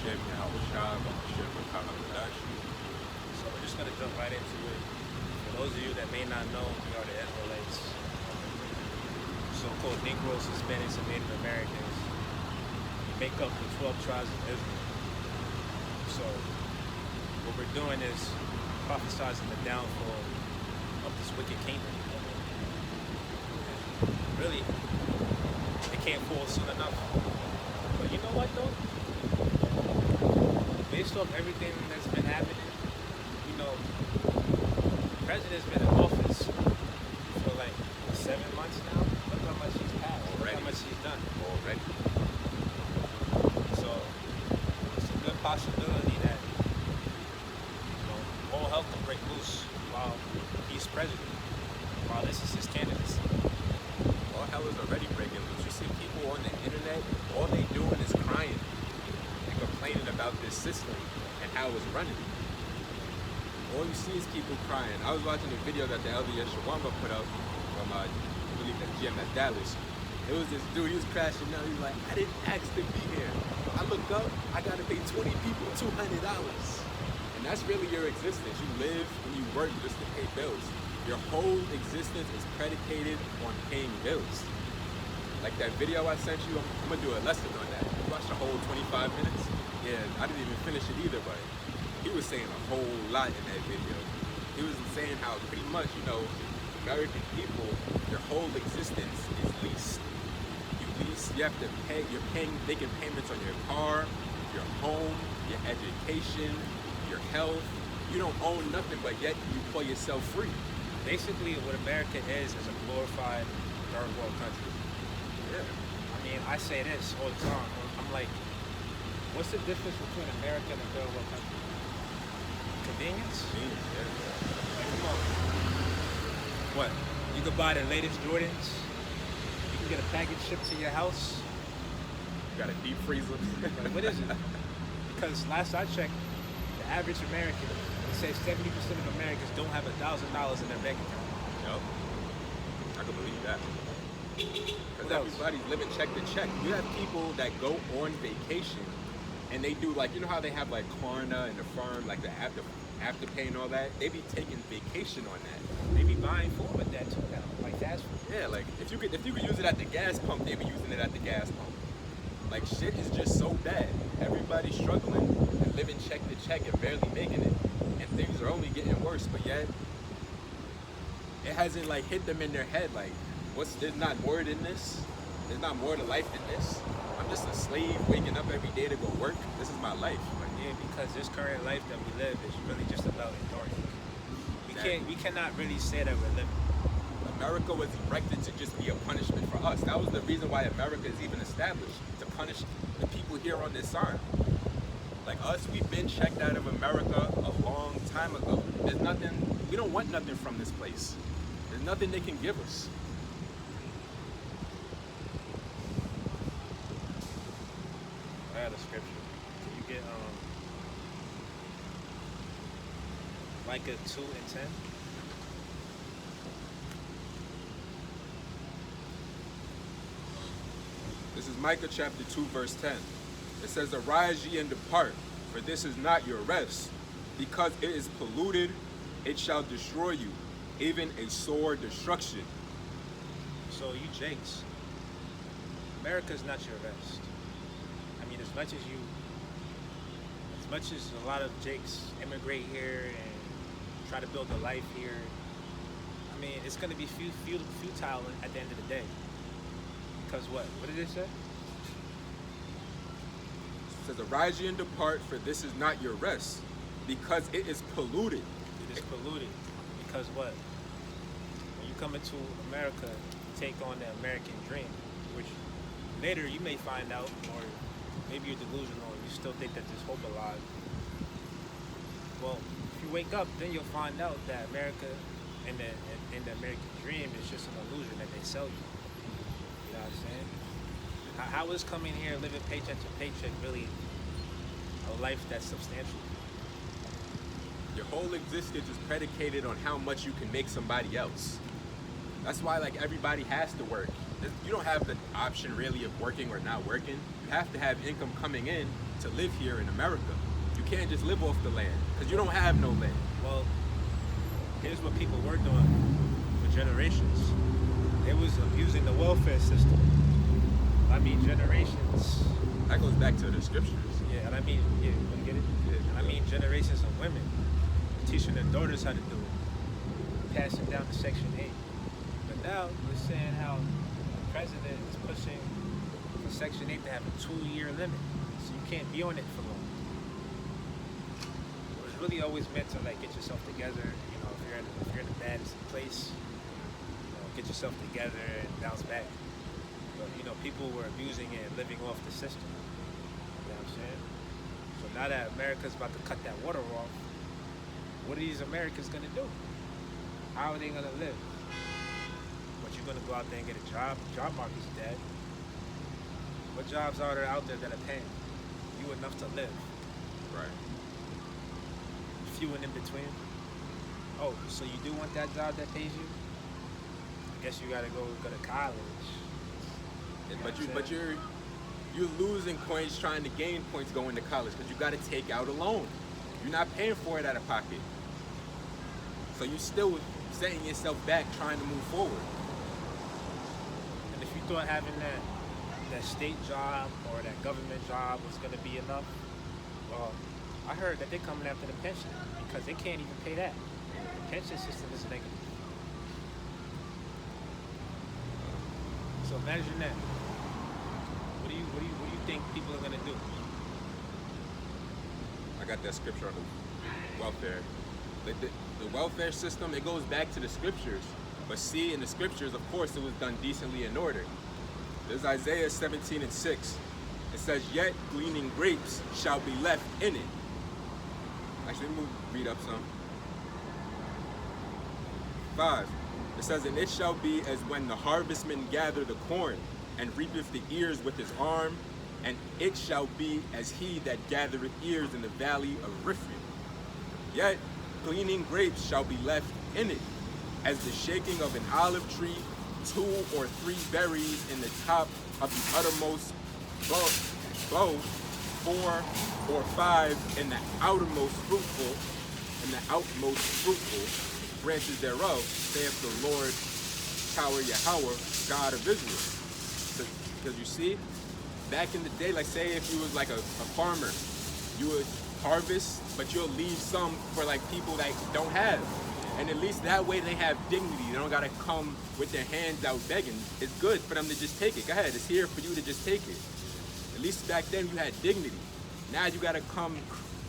Hashem Yahushua, Hashem Kamadash. So we're just gonna jump right into it. For those of you that may not know, we are the Israelites, so-called Negroes, Hispanics, and Native Americans. We make up the 12 tribes of Israel. So what we're doing is prophesizing the downfall of this wicked kingdom. Really, it can't fall soon enough. But you know what though? Based off everything that's been happening, you know, the president's been in office for like 7 months now. Look how much he's passed. Look how much he's done already. So it's a good possibility that, you know, all hell can break loose while he's president, while this is his candidacy. All hell is already breaking loose. You see people on the internet, all they doing is crying and complaining about this system and how it's running. All you see is people crying. I was watching a video that the LDS Shawamba put up from, I believe, that gym at Dallas. It was this dude, he was crashing out. He was like, I didn't ask to be here. I look up, I gotta pay 20 people $200. And that's really your existence. You live and you work just to pay bills. Your whole existence is predicated on paying bills. Like that video I sent you, I'm gonna do a lesson on that. You watched the whole 25 minutes? Yeah, I didn't even finish it either, but he was saying a whole lot in that video. He was saying how pretty much, you know, American people, your whole existence is leased. You lease, you have to pay, you're making payments on your car, your home, your education, your health. You don't own nothing, but yet you call yourself free. Basically, what America is a glorified third world country. Yeah. I mean, I say this all the time. I'm like, what's the difference between America and a third world country? Convenience? Like, come on. What? You could buy the latest Jordans. You can get a package shipped to your house. You got a deep freezer. Like, what is it? Because last I checked, the average American, they say 70% of Americans don't have $1,000 in their bank account. Yup. I can believe that. Because What else? everybody's living check to check. You have people that go on vacation and they do, like, you know how they have like Klarna and the farm, like the afterpay and all that? They be taking vacation on that. They be buying food with that too now, like fast food. Yeah, like if you could use it at the gas pump, they be using it at the gas pump. Like shit is just so bad. Everybody's struggling and living check to check and barely making it. And things are only getting worse, but yet it hasn't like hit them in their head like, there's not more than this? There's not more to life than this? I'm just a slave waking up every day to go work. This is my life. Yeah, because this current life that we live is really just about enduring. We cannot really say that we're living. America was erected to just be a punishment for us. That was the reason why America is even established, to punish the people here on this side. Like us, we've been checked out of America a long time ago. There's nothing, we don't want nothing from this place. There's nothing they can give us. I had a scripture. Can you get Micah 2 and 10? This is Micah chapter 2, verse 10. It says, Arise ye and depart, for this is not your rest. Because it is polluted, it shall destroy you, even a sore destruction. So you Jakes, America's not your rest. I mean, as much as a lot of Jakes immigrate here and try to build a life here, I mean, it's going to be futile at the end of the day. Because what? What did it say? It says, Arise ye and depart, for this is not your rest, because it is polluted. It is polluted. Because what? When you come into America, you take on the American dream, which later you may find out, or maybe you're delusional and you still think that there's hope alive. Well, if you wake up, then you'll find out that America and the American dream is just an illusion that they sell you. You know what I'm saying? How is coming here living paycheck to paycheck really a life that's substantial? Your whole existence is predicated on how much you can make somebody else. That's why like everybody has to work. You don't have the option really of working or not working. You have to have income coming in to live here in America. You can't just live off the land because you don't have no land. Well, here's what people were doing for generations. They was abusing the welfare system. I mean, generations. That goes back to the scriptures. Yeah, and I mean, yeah, you wanna get it? Yeah, And I mean, generations of women teaching their daughters how to do it, passing down to Section 8. But now we're saying how the president is pushing for Section 8 to have a 2-year limit, so you can't be on it for long. It was really always meant to like get yourself together. You know, if you're in a bad place, you know, get yourself together and bounce back. But you know, people were abusing it and living off the system. You know what I'm saying? So now that America's about to cut that water off, what are these Americans gonna do? How are they gonna live? But you're gonna go out there and get a job. Job market's dead. What jobs are there out there that are paying you enough to live? Right. Few and in between. Oh, so you do want that job that pays you? I guess you gotta go to college. But you're losing points trying to gain points going to college because you got to take out a loan. You're not paying for it out of pocket. So you still setting yourself back trying to move forward. And if you thought having that state job or that government job was gonna be enough, well, I heard that they're coming after the pension because they can't even pay that. The pension system is negative. So imagine that. What do you think people are gonna do? I got that scripture on the welfare. The welfare system, it goes back to the scriptures. But see, in the scriptures, of course, it was done decently in order. There's Isaiah 17:6. It says, "Yet gleaning grapes shall be left in it." Actually, let me read up some. 5. It says, "And it shall be as when the harvestman gather the corn, and reapeth the ears with his arm, and it shall be as he that gathereth ears in the valley of Riphaim. Yet gleaning grapes shall be left in it, as the shaking of an olive tree, 2 or 3 berries in the top of the uttermost bough, 4 or 5 in the outermost fruitful, branches thereof, saith the Lord Tower Yahweh, God of Israel." Because you see, back in the day, like say if you was like a farmer, you would harvest, but you'll leave some for like people that don't have. And at least that way they have dignity. They don't gotta come with their hands out begging. It's good for them to just take it. Go ahead, it's here for you to just take it. At least back then you had dignity. Now you gotta come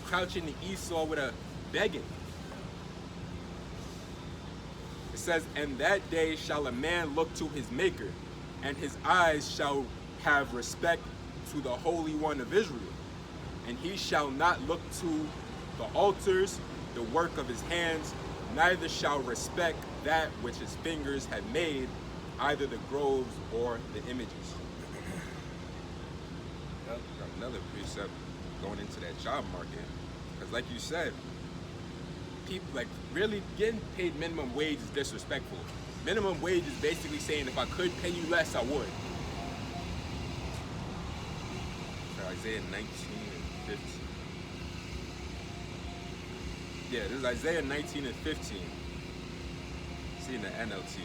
crouching the Esau with a begging. It says, "And that day shall a man look to his maker, and his eyes shall have respect to the Holy One of Israel. And he shall not look to the altars, the work of his hands, neither shall respect that which his fingers have made, either the groves or the images." Got another precept going into that job market. Because like you said, people like really getting paid minimum wage is disrespectful. Minimum wage is basically saying if I could pay you less, I would. So Isaiah 19:15. Yeah, this is Isaiah 19:15. See in the NLT.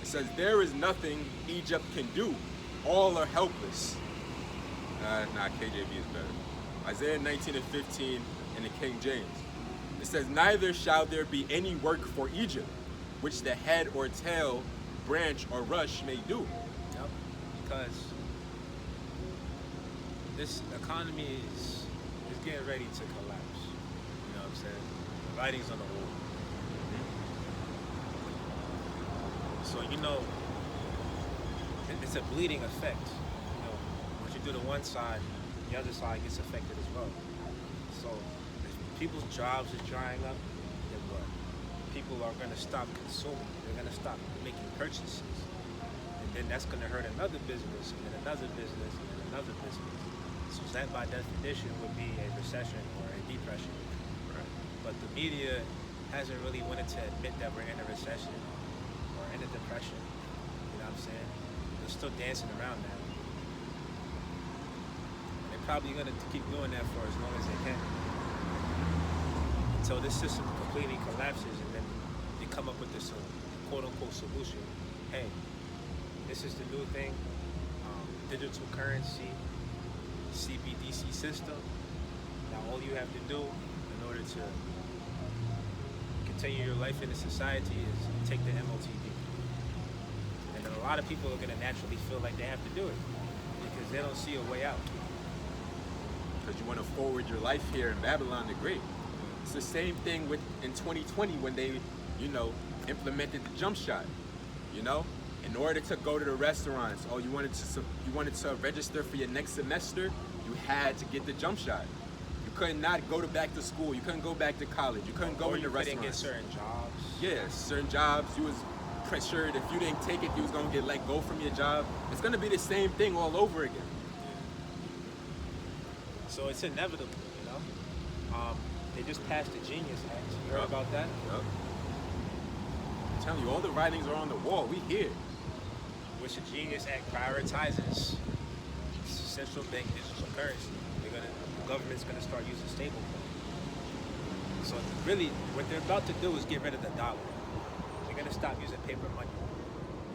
It says, "There is nothing Egypt can do. All are helpless." KJV is better. Isaiah 19:15 in the King James. It says, "Neither shall there be any work for Egypt, which the head or tail, branch or rush may do." Yep. Because this economy is getting ready to collapse. You know what I'm saying? The writing's on the wall. So you know, it's a bleeding effect. You know, what you do to one side, the other side gets affected as well. So if people's jobs are drying up, then what? People are going to stop consuming. They're going to stop making purchases. And then that's going to hurt another business, and then another business, and then another business. So that by definition would be a recession or a depression. Right. But the media hasn't really wanted to admit that we're in a recession or anything depression. You know what I'm saying? They're still dancing around that. And they're probably gonna keep doing that for as long as they can. Until this system completely collapses and then they come up with this quote unquote solution. Hey, this is the new thing, digital currency, CBDC system. Now all you have to do in order to continue your life in the society is take the MOTD. And then a lot of people are gonna naturally feel like they have to do it because they don't see a way out. Because you want to forward your life here in Babylon the Great. It's the same thing with in 2020 when they, implemented the jump shot. In order to go to the restaurants, you wanted to register for your next semester, you had to get the jump shot. You could not go back to school. You couldn't go back to college. You couldn't go into restaurants. Get certain jobs. Yeah, certain jobs. You was pressured. If you didn't take it, you was gonna get let go from your job. It's gonna be the same thing all over again. So it's inevitable, They just passed the Genius Act. You heard about that? Yep. I'm telling you, all the writings are on the wall. We here. Which the Genius Act prioritizes central bank digital currency. The government's gonna start using stablecoin. So really, what they're about to do is get rid of the dollar. They're gonna stop using paper money,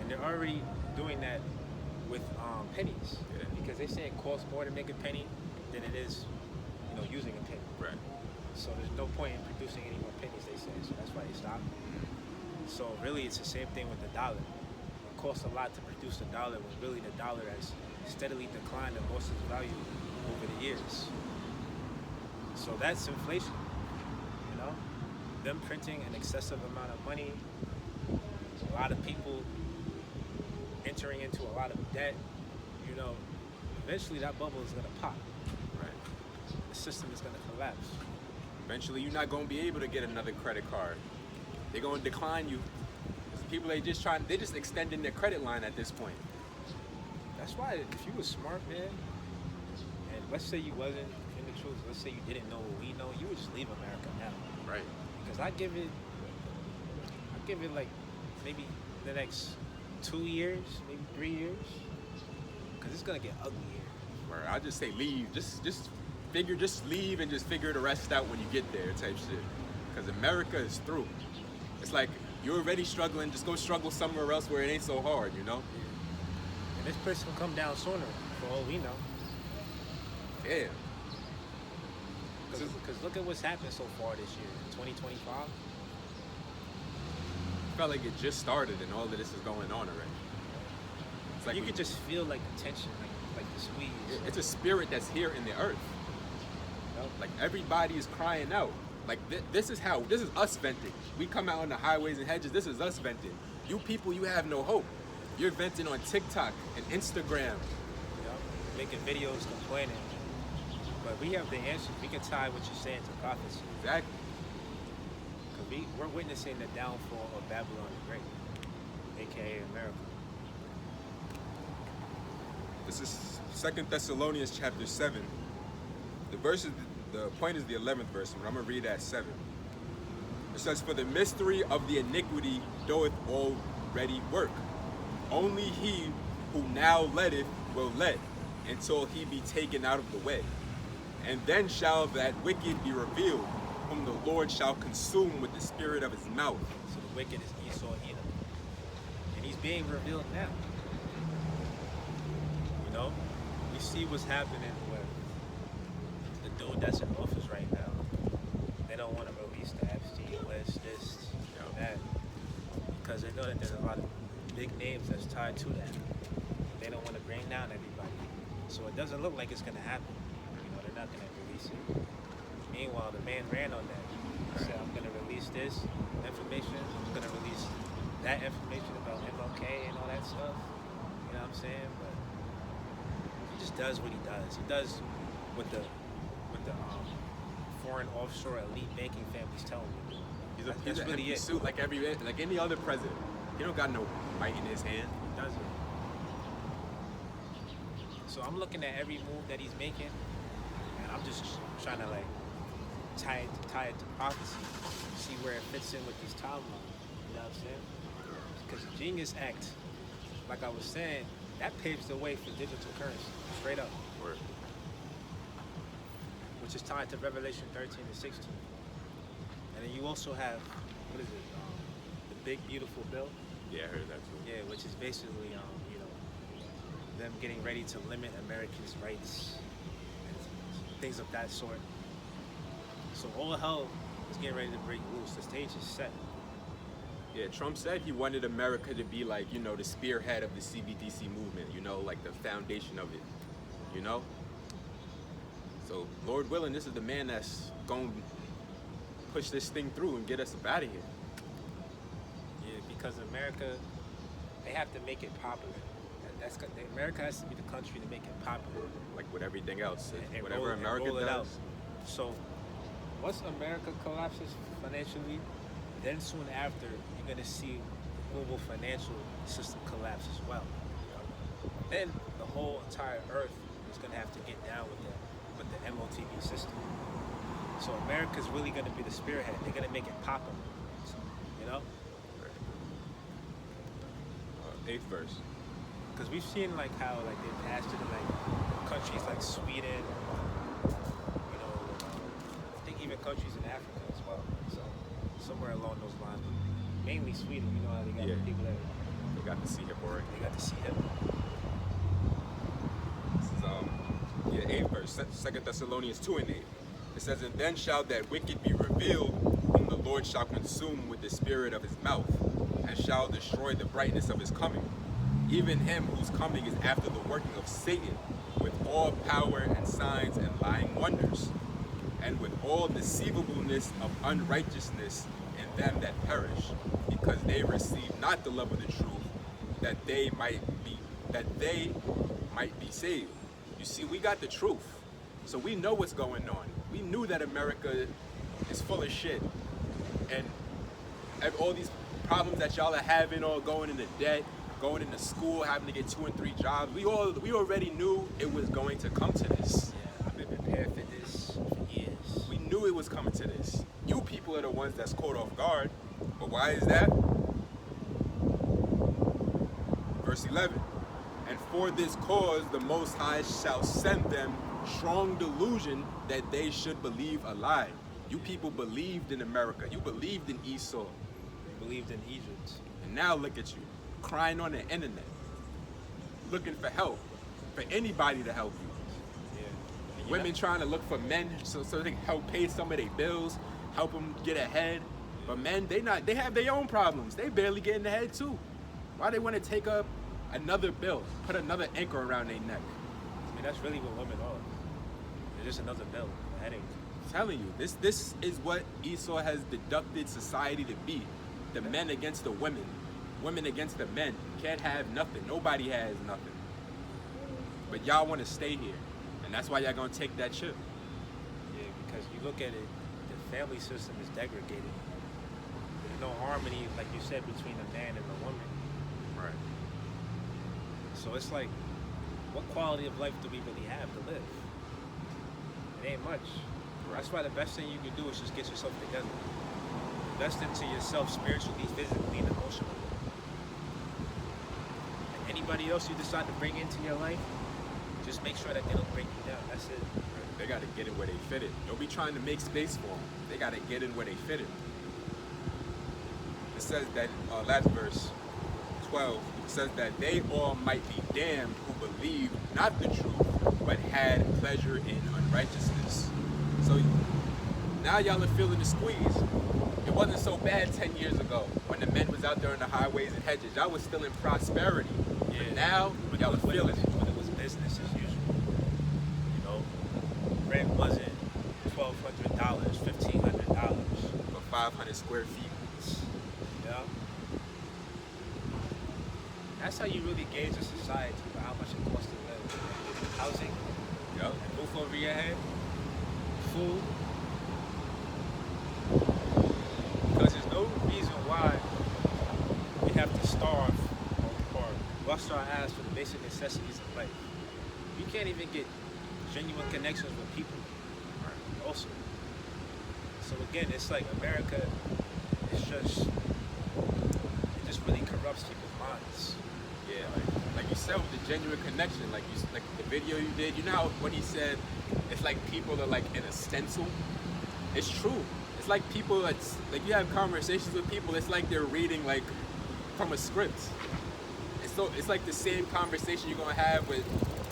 and they're already doing that with pennies. Yeah. Because they say it costs more to make a penny than it is, using a penny. Right. So there's no point in producing any more pennies, they say. So that's why they stopped. So really, it's the same thing with the dollar. It costs a lot to produce a dollar when really the dollar has steadily declined and lost its value over the years. So that's inflation, Them printing an excessive amount of money, a lot of people entering into a lot of debt, eventually that bubble is gonna pop. Right. The system is gonna collapse. Eventually, you're not gonna be able to get another credit card. They're gonna decline you. People, they're just extending their credit line at this point. That's why if you were smart, man, and let's say you wasn't in the truth, let's say you didn't know what we know, you would just leave America now. Right. Because I give it like maybe the next 2 years, maybe 3 years, because it's gonna get ugly here. Where I just say leave, just leave and just figure the rest out when you get there, type shit. Because America is through. It's like you're already struggling, just go struggle somewhere else where it ain't so hard, Yeah. And this person will come down sooner, for all we know. Yeah. Because look at what's happened so far this year, 2025. Felt like it just started and all of this is going on already. It's like you could just feel like the tension, like the squeeze. It's a spirit that's here in the earth. Like everybody is crying out. Like this is us venting. We come out on the highways and hedges. This is us venting. You people, you have no hope. You're venting on TikTok and Instagram. Making videos complaining. But we have the answer. We can tie what you're saying to prophecy. Exactly. Because we're witnessing the downfall of Babylon the Great, aka America. This is 2 Thessalonians chapter 7. The point is the 11th verse, but I'm going to read at 7. It says, "For the mystery of the iniquity doeth already work. Only he who now letteth will let, until he be taken out of the way. And then shall that wicked be revealed, whom the Lord shall consume with the spirit of his mouth." So the wicked is Esau and Edom. And he's being revealed now. We see what's happening with the dude that's in office right now. They don't want to release the Epstein list, that, because they know that there's a lot of big names that's tied to that. They don't want to bring down everybody. So it doesn't look like it's going to happen. They're not going to release it. Meanwhile, the man ran on that. He said, I'm going to release this information. I'm going to release that information about MLK and all that stuff. You know what I'm saying? But he just does what he does. He does what the foreign offshore elite banking families tell him. He's a really suit like any other president. He don't got no might in his hand. He doesn't. So I'm looking at every move that he's making, and I'm just trying to tie it to prophecy, see where it fits in with these timelines. You know what I'm saying? Because the Genius Act, like I was saying, that paves the way for digital currency, straight up, Word. which is tied to Revelation 13 and 16. And then you also have, what is it, the Big Beautiful Bill? Yeah, I heard that too. Yeah, which is basically, them getting ready to limit Americans' rights and things of that sort. So all hell is getting ready to break loose. The stage is set. Yeah, Trump said he wanted America to be like, the spearhead of the CBDC movement, like the foundation of it, So, Lord willing, this is the man that's going to push this thing through and get us up out of here. Yeah, because America, they have to make it popular. America has to be the country to make it popular. Like with everything else. And Whatever America roll it out. does. So, once America collapses financially, then soon after, you're going to see the global financial system collapse as well. Then the whole entire earth is going to have to get down with the MOTB system. So America's really going to be the spearhead. They're going to make it popular, Eighth verse. Because we've seen how they passed it in countries like Sweden, I think even countries in Africa as well. So somewhere along those lines, but mainly Sweden. You know how they got people that They got to see him already. they got to see him. This is eighth verse, 2 Thessalonians 2 and 8. It says, "And then shall that wicked be revealed, whom the Lord shall consume with the spirit of his mouth, and shall destroy the brightness of his coming. Even him whose coming is after the working of Satan, with all power and signs and lying wonders, and with all deceivableness of unrighteousness in them that perish, because they receive not the love of the truth, that they might be saved." You see, we got the truth, so we know what's going on. We knew that America is full of shit, and all these problems that y'all are having, all going into debt, going into school, having to get 2 and 3 jobs. We already knew it was going to come to this. Yeah, I've been prepared for this for years. We knew it was coming to this. You people are the ones that's caught off guard. But why is that? Verse 11. "And for this cause the Most High shall send them strong delusion that they should believe a lie." You people believed in America. You believed in Esau. They believed in Egypt. And now look at you, crying on the internet, looking for help, for anybody to help you. Yeah. Women trying to look for men so they can help pay some of their bills, help them get ahead. But men, they have their own problems. They barely getting ahead too. Why they want to take up another bill, put another anchor around their neck? I mean, that's really what women are. They're just another bill, a headache. I'm telling you, this is what Esau has deducted society to be. The men against the women, women against the men. Can't have nothing. Nobody has nothing. But y'all want to stay here, and that's why y'all gonna take that chip. Yeah, because you look at it, the family system is degraded. There's no harmony, like you said, between a man and a woman. Right. So it's like, what quality of life do we really have to live? It ain't much. That's why the best thing you can do is just get yourself together. Invest into yourself spiritually, physically, and emotionally. And anybody else you decide to bring into your life, just make sure that they don't break you down. That's it. They got to get in where they fit in. Don't be trying to make space for them. They got to get in where they fit in. It says that, last verse, 12, it says that they all might be damned who believed not the truth, but had pleasure in unrighteousness. So now y'all are feeling the squeeze. It wasn't so bad 10 years ago when the men was out there in the highways and hedges. Y'all was still in prosperity. Yeah. But now, y'all are feeling it. When it was business as usual. You know, rent wasn't $1,200, $1,500. For 500 square feet. Yeah. That's how you really gauge a society by how much it costs to live. Housing, Yep. a roof over your head, food. Because there's no reason why we have to starve or bust our ass for the basic necessities of life. You can't even get genuine connections with people. Also. So again, it's like America is just just really corrupts people's minds. Yeah, like you said with the genuine connection, like the video you did. You know how when he said it's like people are like in a stencil. It's true. It's like people that's like you have conversations with people. It's like they're reading like from a script. It's like the same conversation you're gonna have with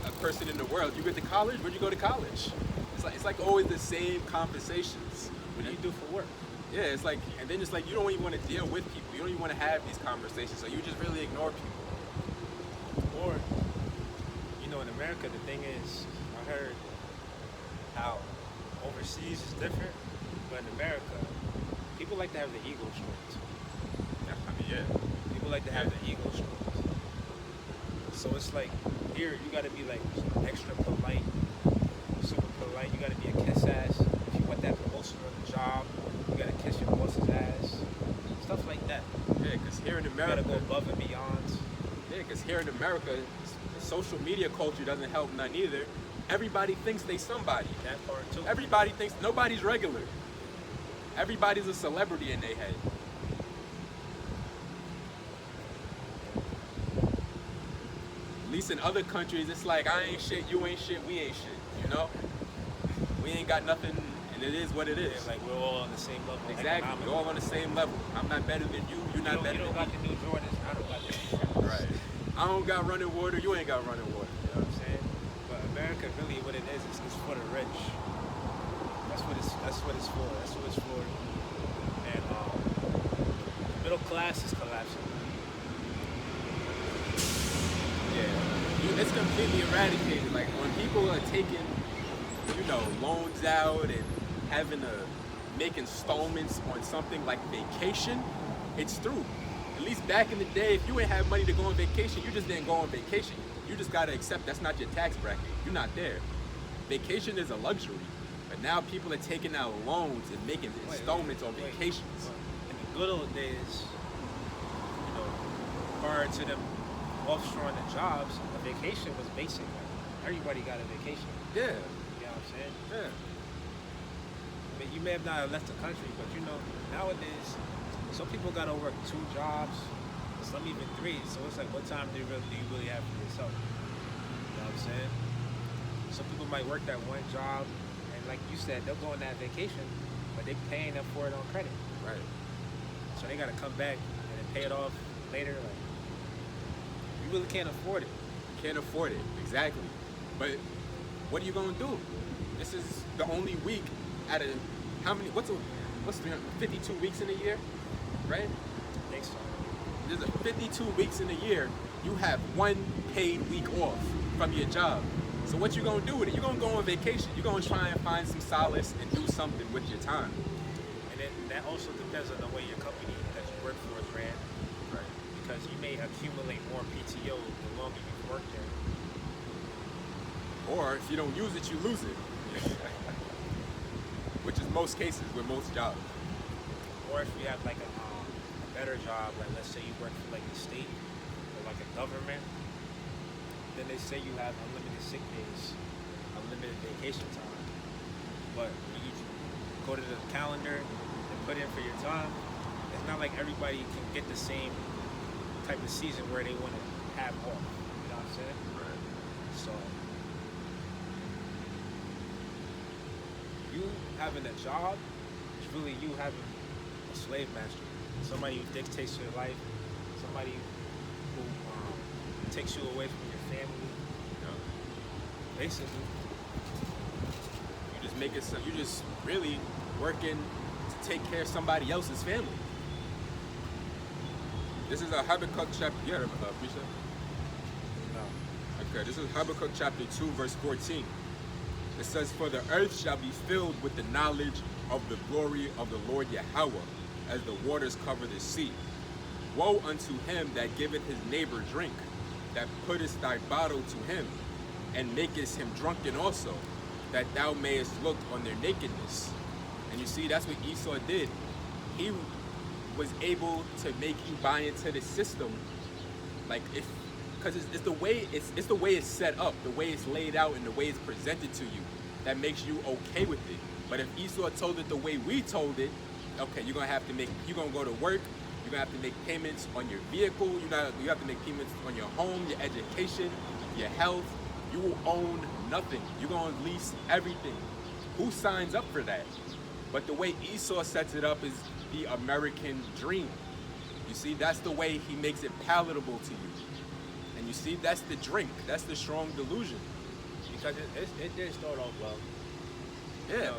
a person in the world. You get to college. Where'd you go to college? It's like always the same conversations. What do you do for work? Yeah, it's like, and then it's like you don't even want to deal with people. You don't even want to have these conversations. So you just really ignore people. Or, you know, in America, the thing is, I heard how overseas is different, but in America, people like to have the ego stroked. Yeah. People like to have the ego stroked. So it's like, here, you gotta be like extra polite, super polite. You gotta be a kiss ass. If you want that promotion on the job, you gotta kiss your boss's ass. Stuff like that. Yeah, because here in You America, gotta go above and beyond. yeah, because here in America, social media culture doesn't help none either. Everybody thinks they somebody. That part too. Everybody thinks nobody's regular. Everybody's a celebrity in their head. At least in other countries, it's like I ain't shit, you ain't shit, we ain't shit. You know, we ain't got nothing, and it is what it is. Yeah, like we're all on the same level. Exactly, we're all on the same level. I'm not better than you. You're not better You than don't got me. the new Jordans. I don't got the new Jordans. Right. I don't got running water. You ain't got running water. You know what I'm saying? But America, really, what it is for the rich. That's what it's for. That's what it's for. And the middle class is collapsing. Yeah, it's completely eradicated. Like when people are taking, you know, loans out and having to make installments on something like vacation, it's through. At least back in the day, if you ain't have money to go on vacation, you just didn't go on vacation. You just gotta accept that's not your tax bracket. You're not there. Vacation is a luxury, but now people are taking out loans and making installments on vacations. In the good old days, you know, prior to them offshoring the jobs, a vacation was basic. Everybody got a vacation. Yeah, You know what I'm saying? yeah. I mean, you may have not left the country, but you know, nowadays, some people gotta work 2 jobs, some even 3. So it's like, what time do you really have for yourself? You know what I'm saying? Some people might work that one job, and like you said, they'll go on that vacation, but they're paying them for it on credit. Right. So they gotta come back and then pay it off later. Like, you really can't afford it. Can't afford it, exactly. But what are you gonna do? This is the only week out of how many? What's 352 weeks in a year, right? I think so. There's 52 weeks in a year. You have 1 paid week off from your job. So what you gonna do with it? You're gonna go on vacation. You're gonna try and find some solace and do something with your time. And then that also depends on the way your company that you work for is ran. Right. Because you may accumulate more PTO the longer you've worked there. Or if you don't use it, you lose it. Which is most cases with most jobs. Or if you have like a better job, like let's say you work for like the state or like a government, then they say you have unlimited sick days, unlimited vacation time. But when you go to the calendar and put in for your time, it's not like everybody can get the same type of season where they want to have off. You know what I'm saying? Right. So you having a job is really you having a slave master, somebody who dictates your life, somebody who takes you away from your family. Basically, You just make it so you just really working to take care of somebody else's family. This is a Habakkuk chapter. You heard of precept? no. Okay, this is Habakkuk chapter 2, verse 14. It says, "For the earth shall be filled with the knowledge of the glory of the Lord Yahweh, as the waters cover the sea. Woe unto him that giveth his neighbor drink, that puttest thy bottle to him, and makest him drunken also, that thou mayest look on their nakedness." And you see, that's what Esau did. He was able to make you buy into the system, like if, because it's the way it's set up, the way it's laid out, and the way it's presented to you, that makes you okay with it. But if Esau told it the way we told it, okay, you're gonna go to work, You're gonna have to make payments on your vehicle. You have to make payments on your home, your education, your health. You will own nothing. You're gonna lease everything. Who signs up for that? But the way Esau sets it up is the American dream. You see, that's the way he makes it palatable to you. And you see, that's the drink. That's the strong delusion. Because it did start off well. Yeah. You know,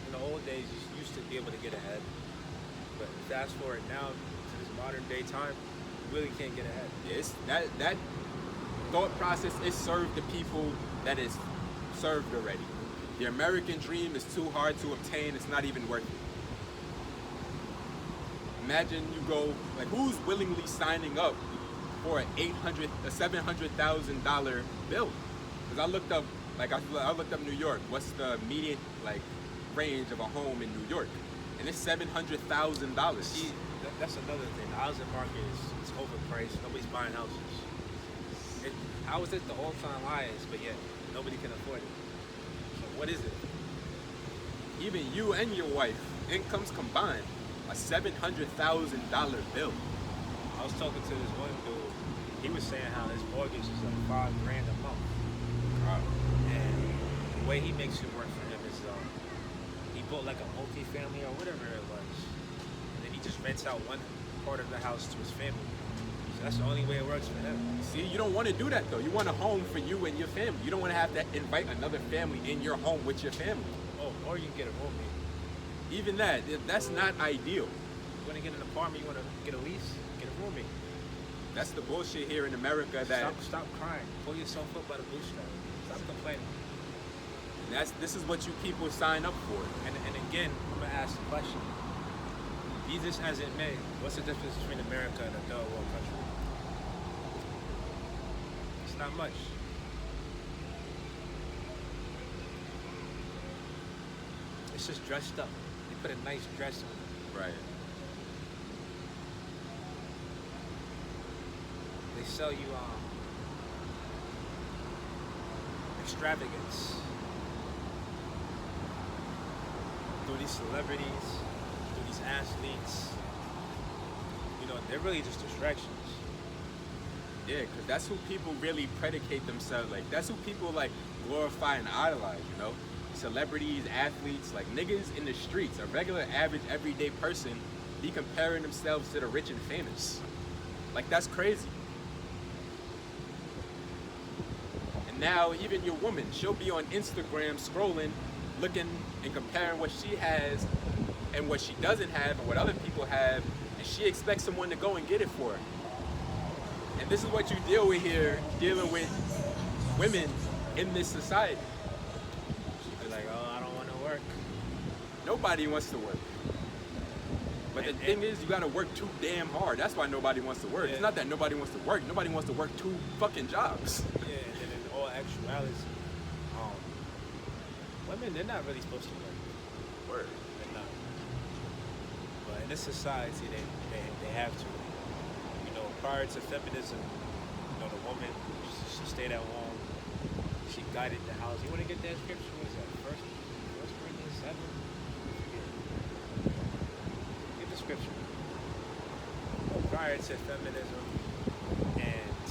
in the old days, you used to be able to get ahead. But fast forward now to this modern day time, you really can't get ahead. Yes, that thought process is served the people that is served already. The American dream is too hard to obtain. It's not even worth it. Imagine you go, like, who's willingly signing up for a $700,000 bill? Because I looked up, I looked up New York. What's the median range of a home in New York? And it's $700,000. See, that's another thing. The housing market is overpriced. Nobody's buying houses. How is it the all-time highest, but yet nobody can afford it? So what is it? Even you and your wife, incomes combined, a $700,000 bill. I was talking to this one dude. He was saying how his mortgage is like $5,000 a month. Wow. And the way he makes it work for him is he bought like a multi-family or whatever it was, and then he just rents out one part of the house to his family. So that's the only way it works for him. See, you don't want to do that though. You want a home for you and your family. You don't want to have to invite another family in your home with your family. Oh, or you can get a roommate. Even that's not ideal. You want to get an apartment, you want to get a lease, get a roommate. That's the bullshit here in America. Stop crying. Pull yourself up by the bootstrap. Stop complaining. This is what you people sign up for. And again, I'm gonna ask the question. Be this as it may, what's the difference between America and a third world country? It's not much. It's just dressed up. They put a nice dress on. Right. They sell you extravagance through these celebrities, through these athletes. You know, they're really just distractions. Yeah, because that's who people really predicate themselves. Like, that's who people like glorify and idolize, you know? Celebrities, athletes, like niggas in the streets, a regular, average, everyday person be comparing themselves to the rich and famous. Like, that's crazy. And now, even your woman, she'll be on Instagram scrolling, looking and comparing what she has and what she doesn't have and what other people have, and she expects someone to go and get it for her. And this is what you deal with here, dealing with women in this society. She'd be like, oh, I don't want to work. Nobody wants to work. But the thing is, you gotta work too damn hard. That's why nobody wants to work. Yeah. It's not that nobody wants to work. Nobody wants to work 2 fucking jobs. Yeah, and then in all actuality, women, they're not really supposed to work. Word. They're not. But in this society, they have to. You know, prior to feminism, you know, the woman, she stayed at home. She guided the house. You want to get that scripture? What is that? First Corinthians 7? Get the scripture. Prior to feminism and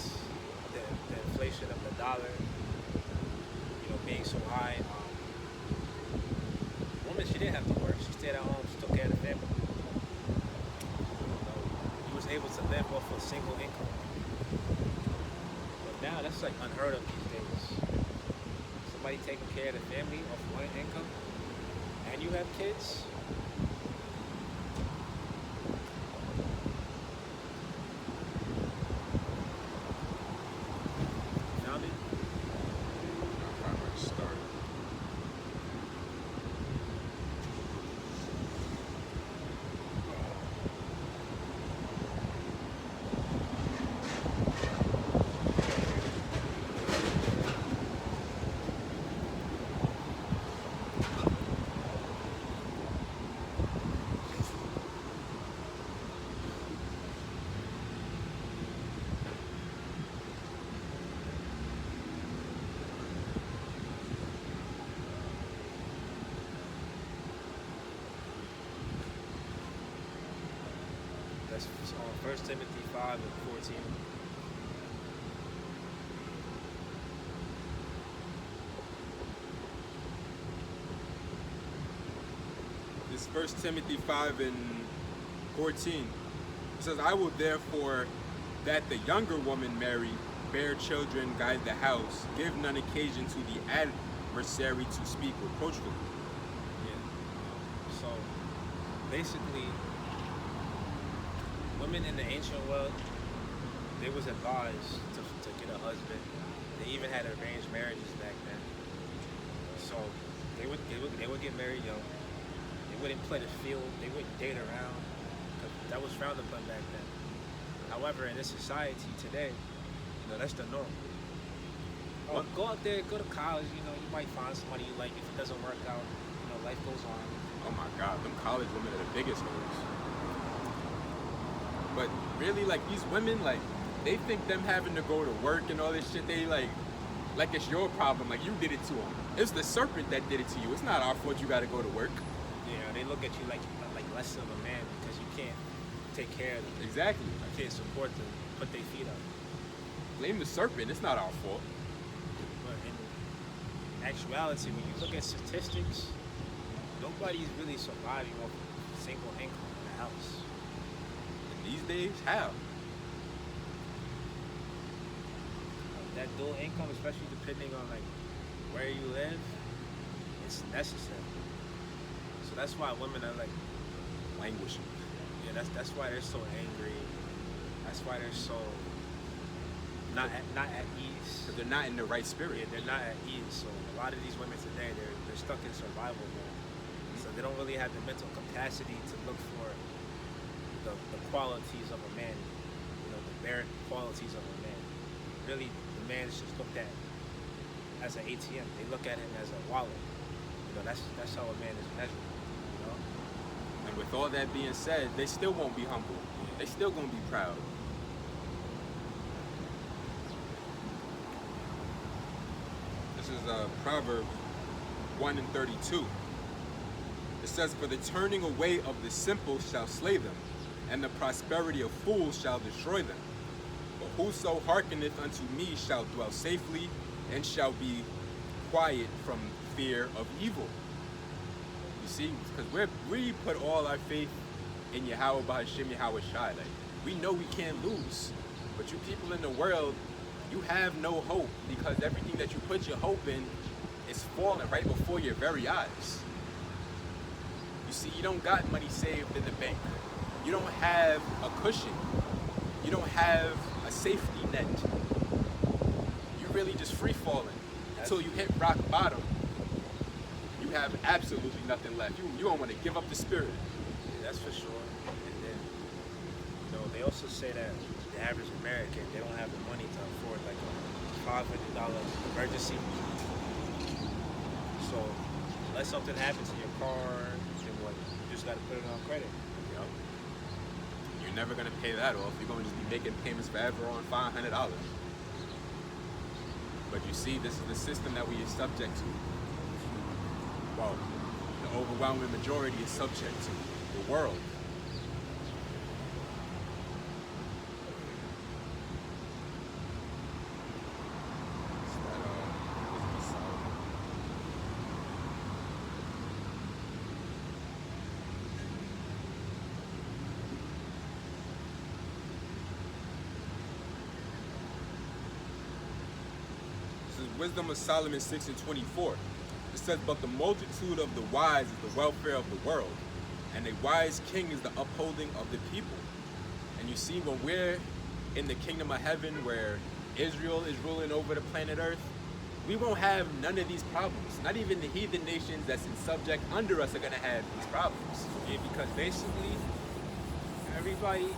the inflation of the dollar, you know, being so high, woman, she didn't have to work. She stayed at home. She took care of the family. He was able to live off a single income. But now that's like unheard of these days. Somebody taking care of the family off one income, and you have kids. Found it? That's on 1 Timothy 5:14. This 1 Timothy 5:14. It says, I will therefore that the younger woman marry, bear children, guide the house, give none occasion to the adversary to speak reproachfully. Yeah. So basically, women in the ancient world, they was advised to get a husband. They even had arranged marriages back then. So they would get married young. They wouldn't play the field. They wouldn't date around. 'Cause that was frowned upon back then. However, in this society today, that's the norm. Go out there, go to college. You might find somebody you like. If it doesn't work out, life goes on. Oh my God, them college women are the biggest ones. But really, like, these women, like, they think them having to go to work and all this shit, they like it's your problem, like you did it to them. It's the serpent that did it to you. It's not our fault you gotta go to work. Yeah, they look at you like less of a man because you can't take care of them. Exactly. I can't support them, put their feet up. Blame the serpent, it's not our fault. But in actuality, when you look at statistics, nobody's really surviving off a single income in the house. And these days, how? That dual income, especially depending on where you live, it's necessary. So that's why women are Languishing. yeah, that's why they're so angry. That's why they're so not at ease. Because they're not in the right spirit. Yeah, they're not at ease. So a lot of these women today, they're stuck in survival mode. So they don't really have the mental capacity to look for the qualities of a man, the bare qualities of a man. Really, the man is just looked at as an ATM. They look at him as a wallet. That's how a man is measured. And with all that being said, they still won't be humble. They still gonna be proud. This is Proverbs 1:32. It says, for the turning away of the simple shall slay them, and the prosperity of fools shall destroy them. But whoso hearkeneth unto me shall dwell safely, and shall be quiet from fear of evil. You see, because we put all our faith in Yahweh Bahashim Yahweh Shai. Like, we know we can't lose. But you people in the world, you have no hope, because everything that you put your hope in is falling right before your very eyes. You see, you don't got money saved in the bank. You don't have a cushion. You don't have a safety net. You're really just free falling until you hit rock bottom. You have absolutely nothing left. You don't want to give up the spirit. Yeah, that's for sure. And then, they also say that the average American, they don't have the money to afford a $500 emergency. So, unless something happens to your car, then what? You just got to put it on credit. Yep. You're never going to pay that off. You're going to just be making payments forever on $500. But you see, this is the system that we are subject to. Well, the overwhelming majority is subject to the world. This is Wisdom of Solomon 6:24. It says, but the multitude of the wise is the welfare of the world, and a wise king is the upholding of the people. And you see, when we're in the kingdom of heaven, where Israel is ruling over the planet Earth, we won't have none of these problems. Not even the heathen nations that's in subject under us are going to have these problems. Yeah, because basically, everybody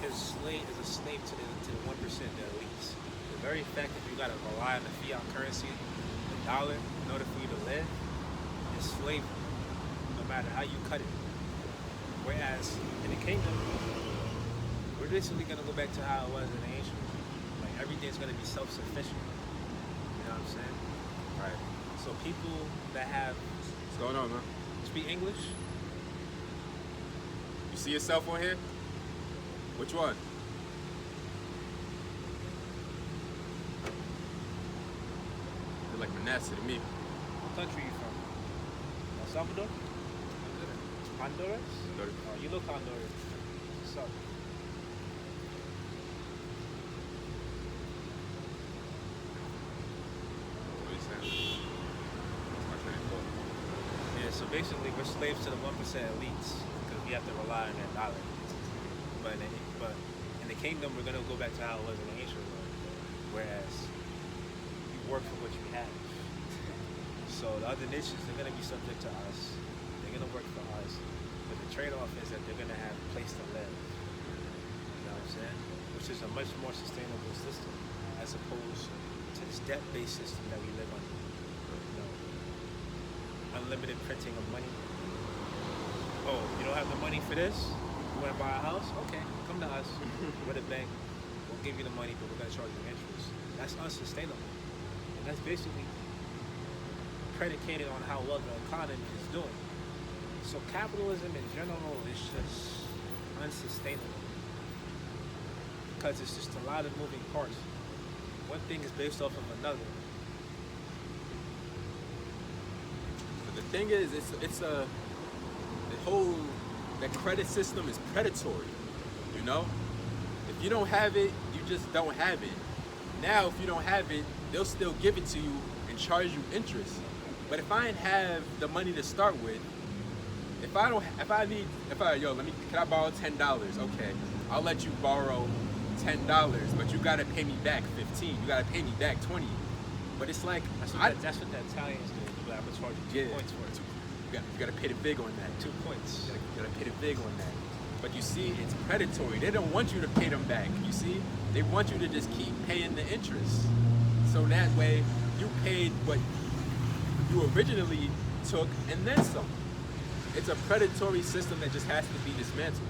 is a slave to the 1%, the elites. The very fact that you got to rely on the fiat currency, the dollar, in order for you to live, is slavery, no matter how you cut it. Whereas in the kingdom, we're basically going to go back to how it was in the ancient. Everything's going to be self-sufficient. You know what I'm saying? Right. So people that have... What's going on, man? Speak English? You see yourself on here? Which one? You're like Manasseh to me. What country you from? El Salvador? Honduras? Oh, you look Honduran. What's up? What are you saying? That's my train of thought. Yeah, so basically we're slaves to the 1% elites because we have to rely on that dollar. But in the kingdom, we're going to go back to how it was in the ancient world, whereas you work for what you have. So the other nations, they're going to be subject to us. They're going to work for us. But the trade-off is that they're going to have a place to live. You know what I'm saying? Which is a much more sustainable system as opposed to this debt-based system that we live under. You know, unlimited printing of money. Oh, you don't have the money for this? You want to buy a house? Okay, come to us. We're the bank. We'll give you the money, but we're going to charge you interest. That's unsustainable. And that's basically predicated on how well the economy is doing. So capitalism in general is just unsustainable. Because it's just a lot of moving parts. One thing is based off of another. But the thing is, the credit system is predatory, you know? If you don't have it, you just don't have it. Now, if you don't have it, they'll still give it to you and charge you interest. But if I didn't have the money to start with, can I borrow $10? Okay, I'll let you borrow $10, but you gotta pay me back 15. You gotta pay me back 20. But it's like That's what the Italians do. I'm gonna charge you 2 points for it. You gotta pay the vig on that. 2 points. You gotta pay the vig on that. But you see, it's predatory. They don't want you to pay them back. You see, they want you to just keep paying the interest. So that way, you paid what you originally took and then some. It's a predatory system that just has to be dismantled.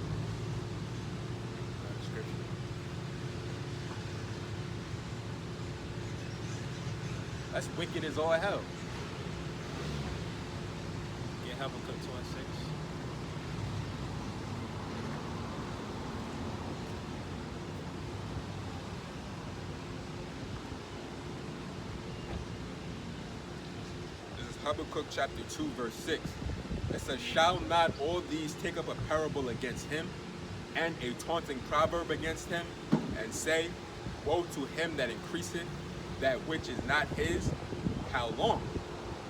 That's wicked as all hell. Yeah, Habakkuk 2:6. This is Habakkuk chapter 2, verse 6. It says, shall not all these take up a parable against him, and a taunting proverb against him, and say, woe to him that increaseth that which is not his? How long?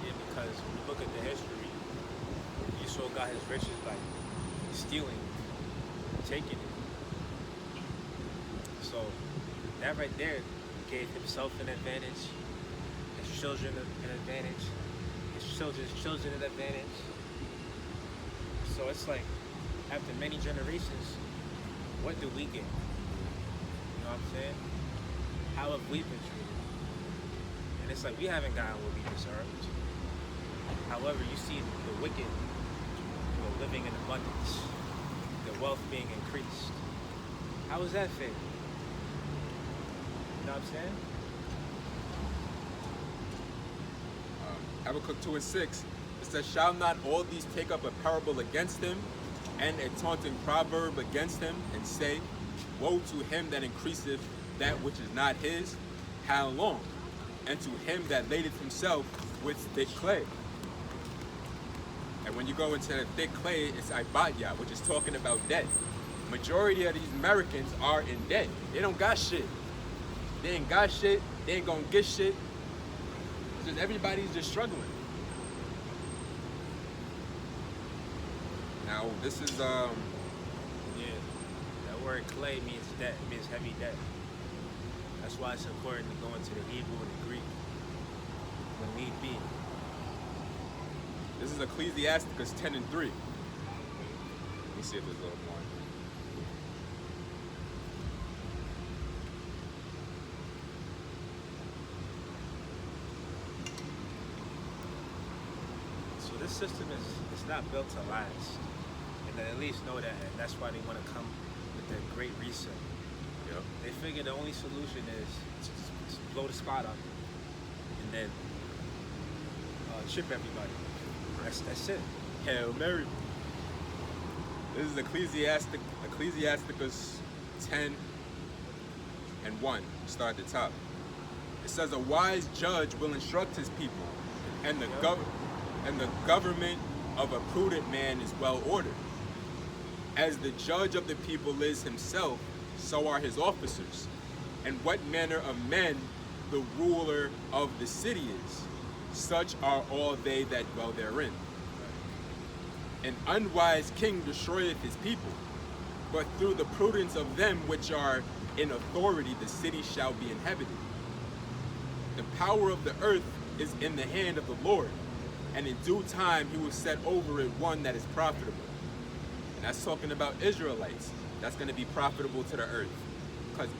Yeah, because when you look at the history, Esau got his riches by stealing, taking it. So that right there gave himself an advantage, his children an advantage, his children an advantage. So it's like, after many generations, what do we get? You know what I'm saying? How have we been treated? And it's like, we haven't gotten what we deserved. However, you see the wicked, living in abundance, the wealth being increased. How is that fair? You know what I'm saying? Habakkuk 2 and 6. It says, shall not all these take up a parable against him, and a taunting proverb against him, and say, woe to him that increaseth that which is not his? How long? And to him that ladeth himself with thick clay. And when you go into the thick clay, it's Ibadya, which is talking about debt. Majority of these Americans are in debt. They don't got shit. They ain't got shit. They ain't gonna get shit. It's just everybody's just struggling. Now this is Yeah. That word clay means debt. It means heavy debt. That's why it's important to go into the Hebrew and the Greek when need be. This is Ecclesiasticus 10 and 3. Let me see if there's a little more. So this system is not built to last. And they at least know that, and that's why they want to come with their great reset. Yep. They figure the only solution is to just blow the spot up and then chip everybody. That's it. Hail Mary. This is Ecclesiasticus 10 and 1. Start at the top. It says, a wise judge will instruct his people, and the government of a prudent man is well ordered. As the judge of the people is himself, so are his officers. And what manner of men the ruler of the city is, such are all they that dwell therein. An unwise king destroyeth his people, but through the prudence of them which are in authority the city shall be inhabited. The power of the earth is in the hand of the Lord, and in due time he will set over it one that is profitable. And that's talking about Israelites. That's going to be profitable to the earth. Because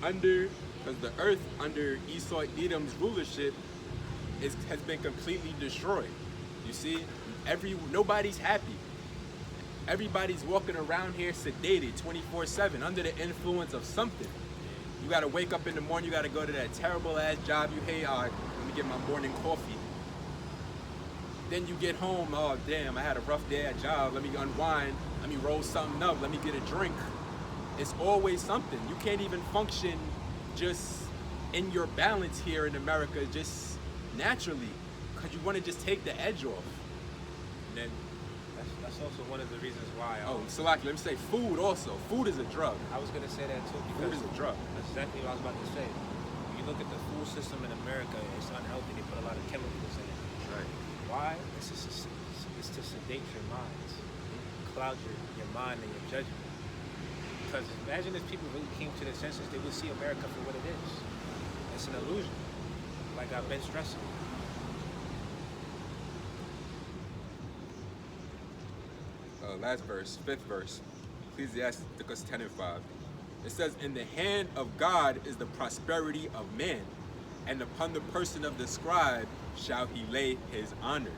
the earth under Esau Edom's rulership has been completely destroyed. You see, nobody's happy. Everybody's walking around here sedated 24/7 under the influence of something. You got to wake up in the morning, you got to go to that terrible ass job you hate. Let me get my morning coffee. Then you get home, oh damn, I had a rough day at job. Let me unwind, let me roll something up, let me get a drink. It's always something. You can't even function just in your balance here in America, just naturally, because you want to just take the edge off. And then that's also one of the reasons why. Salaki, let me say food also. Food is a drug. I was gonna say that too, Food is a drug. That's exactly what I was about to say. When you look at the food system in America, it's unhealthy. They put a lot of chemicals in it. Right. Why? It's to sedate your minds, cloud your mind and your judgment. Because imagine if people really came to their senses, they would see America for what it is. It's an illusion, like I've been stressing. Last verse, 5th verse, Ecclesiasticus 10 and 5. It says, in the hand of God is the prosperity of man, and upon the person of the scribe shall he lay his honor.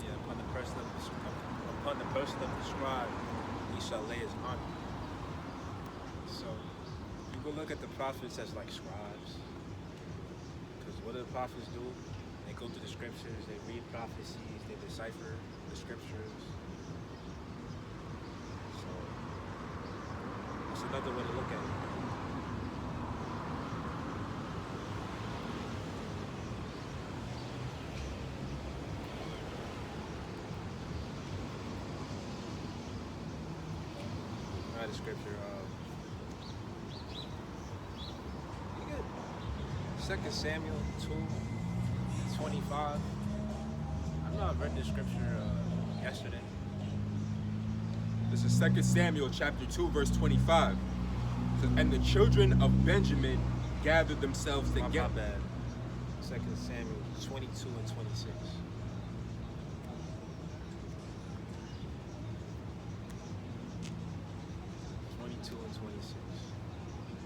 Yeah, upon the person of the scribe, he shall lay his honor. So you go look at the prophets as like scribes, because what do the prophets do? They go through the scriptures, they read prophecies, they decipher the scriptures. So that's another way to look at it. The scripture. You get 2 Samuel 2:25. I know I read this scripture yesterday. This is 2 Samuel chapter 2, verse 25. It says, and the children of Benjamin gathered themselves together. My bad. 2 Samuel 22 and 26.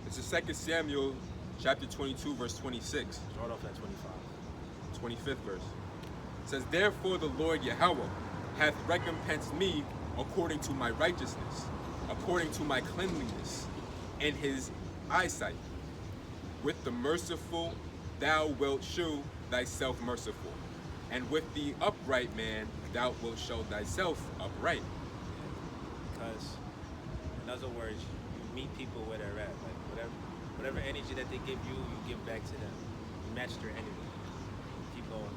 This is 2 Samuel chapter 22, verse 26. Start off at 25. 25th verse. It says, therefore the Lord Yahweh hath recompensed me according to my righteousness, according to my cleanliness, in his eyesight. With the merciful thou wilt shew thyself merciful, and with the upright man thou wilt show thyself upright. Because, in other words, you meet people where they're at. Like whatever energy that they give you, you give back to them. You match their energy. Keep going.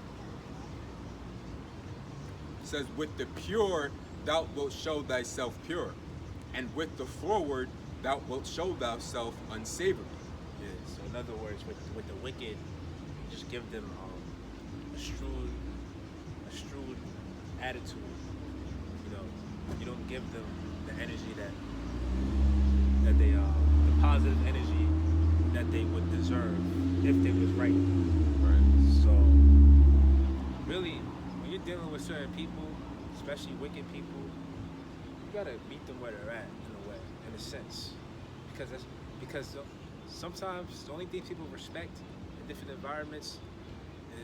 It says, with the pure thou wilt show thyself pure, and with the froward thou wilt show thyself unsavory. Yeah, so in other words, with the wicked, just give them a shrewd attitude. You know, you don't give them the energy that they the positive energy that they would deserve if they was right. Right. So really, when you're dealing with certain people, especially wicked people, you gotta meet them where they're at in a way, in a sense, because sometimes the only thing people respect in different environments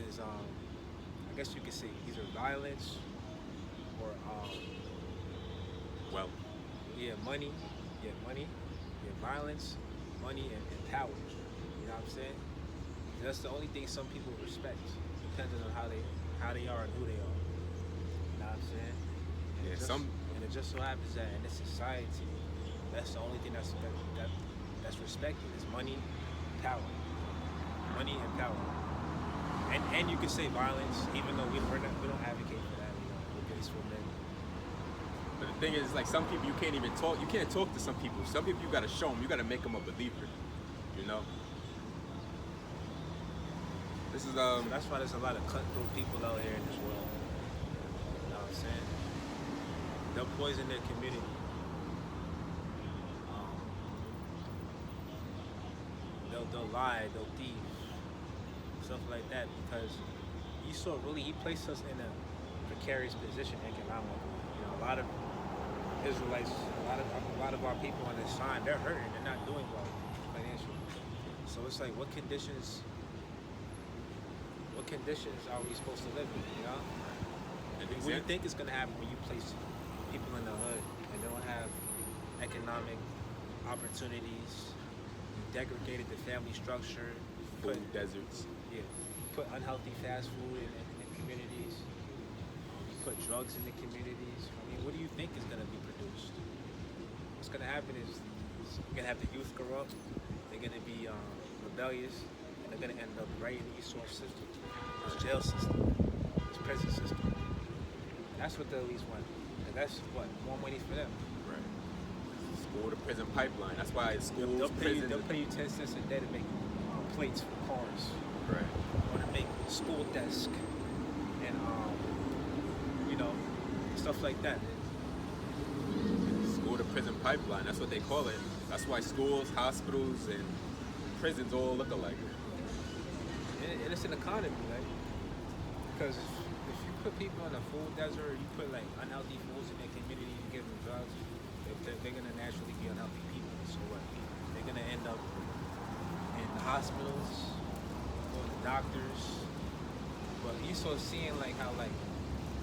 is, I guess you could say, either violence or Well, money, violence, money, and power. You know what I'm saying? That's the only thing some people respect, depending on how they are and who they are. You know what I'm saying? yeah, And it just so happens that in this society, that's the only thing that's respected is money, power, money and power. And you can say violence, even though we don't advocate for that. We're peaceful men. But the thing is, like, some people you can't even talk. You can't talk to some people. Some people you gotta show them. You gotta make them a believer. You know. This is So that's why there's a lot of cutthroat people out here in this world. You know what I'm saying? They'll poison their community. They'll lie, they'll thief, stuff like that, because he placed us in a precarious position economically. You know, a lot of Israelites, a lot of our people on this side, they're hurting, they're not doing well financially. So it's like, what conditions are we supposed to live in, you know? What do you think is gonna happen when you place people in the hood and they don't have economic opportunities? Degraded the family structure, food deserts. Yeah, put unhealthy fast food in communities. Put drugs in the communities. I mean, what do you think is going to be produced? What's going to happen is you're going to have the youth grow up. They're going to be rebellious, and they're going to end up right in the Esau's system, this jail system, this prison system. That's what the elites want, and that's what more money for them. School to prison pipeline. That's why it's schools, they'll pay you 10 cents a day to make plates for cars. Right. Or to make school desk and stuff like that. School to prison pipeline. That's what they call it. That's why schools, hospitals, and prisons all look alike. And it's an economy, right? Because if you put people in a food desert, or you put like unhealthy foods in their community, you give them drugs. They're going to naturally be unhealthy people. So what? They're going to end up in the hospitals, going to doctors. But you sort of seeing like how like